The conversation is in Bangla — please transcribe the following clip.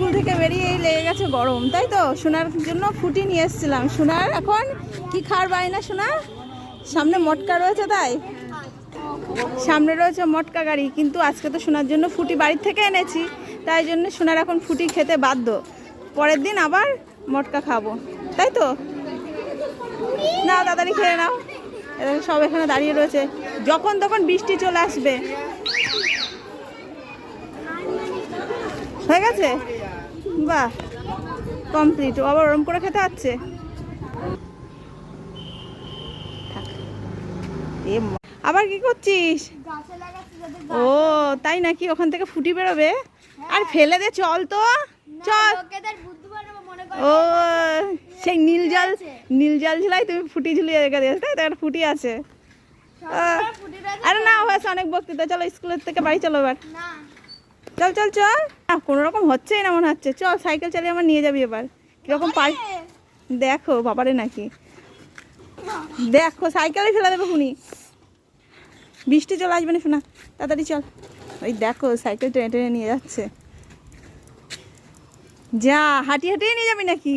স্কুল থেকে বেরিয়েই লেগে গেছে গরম, তাই তো? সোনার জন্য ফুটি নিয়ে এসেছিলাম। সোনার এখন কি খাওয়ার বায়না সোনা? সামনে মটকা রয়েছে, তাই সামনে রয়েছে মটকা গাড়ি। কিন্তু আজকে তো সোনার জন্য ফুটি বাড়ির থেকে এনেছি, তাই জন্য সোনার এখন ফুটি খেতে বাধ্য। পরের দিন আবার মটকা খাবো, তাই তো? না, তাড়াতাড়ি খেয়ে নাও। সব এখানে দাঁড়িয়ে রয়েছে, যখন তখন বৃষ্টি চলে আসবে। হয়ে গেছে? বাহ, কমপ্লিট। আবার ওরম করে খেতে হচ্ছে। আবার কি করছিস? ও তাই নাকি? ওখান থেকে ফুটি বেরোবে? আর ফেলে দে, চল তো, চল। ও সেই নীল জল ঝুলাই তুমি ফুটি ঝুলিয়ে রেখে দিয়েছো, তাই তো? একটা ফুটি আছে। আরে না, হয়েছে অনেক বক্তৃতা। চলো স্কুলের থেকে বাড়ি চলো এবার। চল চল চল। কোনো রকম হচ্ছেই না মনে হচ্ছে। চল, সাইকেল চালিয়ে আমার নিয়ে যাবি এবার। কিরকম পার, দেখো বাবারে নাকি, দেখো সাইকেলে ফেলে দেবে খুনি। বৃষ্টি চলে আসবে না শোনা, তাড়াতাড়ি চল। ওই দেখো সাইকেল টেনে টেনে নিয়ে যাচ্ছে। যা, হাঁটিয়ে হাঁটিয়ে নিয়ে যাবি নাকি?